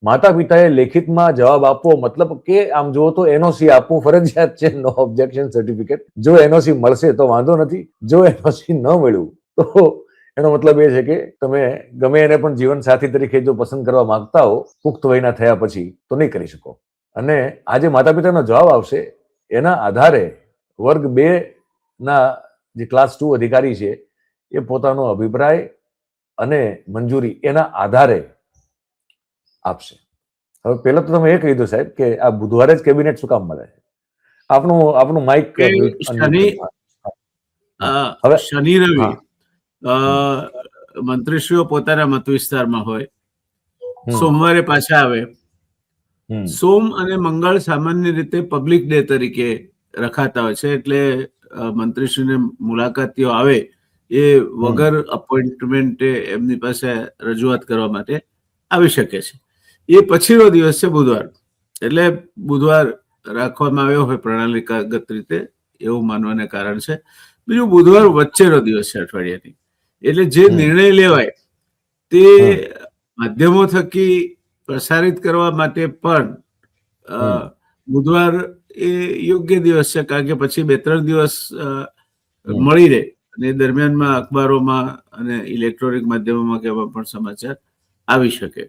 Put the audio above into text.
માતા પિતાએ લેખિતમાં જવાબ આપવો, મતલબ કે આમ જુઓ તો એનઓસી આપવું ફરજિયાત છે, નો ઓબ્જેક્શન સર્ટિફિકેટ. જો એનઓસી મળશે તો વાંધો નથી, જો એનઓસી ન મળ્યું તો એનો મતલબ એ છે કે તમે ગમે એને પણ જીવન સાથી તરીકે જો પસંદ કરવા માંગતા હો પુખ્ત વયના થયા પછી તો નહીં કરી શકો. અને આ જે માતા પિતાનો જવાબ આવશે એના આધારે વર્ગ 2 ના જે ક્લાસ 2 અધિકારી છે એ પોતાનો અભિપ્રાય અને મંજૂરી એના આધારે આપશે. હવે પહેલા તો તમે એ કહી દો સાહેબ કે આ બુધવારે જ કેબિનેટ શું કામ મળે છે? આપનું માઇક શનિ રવિ મંત્રીશ્રીઓ પોતાના મત વિસ્તારમાં હોય, સોમવારે પાછા આવે. સોમ અને મંગળ સામાન્ય રીતે પબ્લિક ડે તરીકે રખાતા હોય છે, એટલે મંત્રીશ્રીને મુલાકાતીઓ આવે એ વગર અપોઇન્ટમેન્ટ એમની પાસે રજૂઆત કરવા માટે આવી શકે છે. એ પછીનો દિવસ છે બુધવાર, એટલે બુધવાર રાખવામાં આવ્યો હોય પ્રણાલિકાગત રીતે એવું માનવાને કારણ છે. બીજું, બુધવાર વચ્ચેનો દિવસ છે અઠવાડિયાની, એટલે જે નિર્ણય લેવાય તે માધ્યમો થકી પ્રસારિત કરવા માટે પણ બુધવાર એ યોગ્ય દિવસ છે, કારણ કે પછી 2-3 દિવસ મળી રહે અને એ દરમિયાનમાં અખબારોમાં અને ઇલેક્ટ્રોનિક માધ્યમોમાં કે એમાં પણ સમાચાર આવી શકે.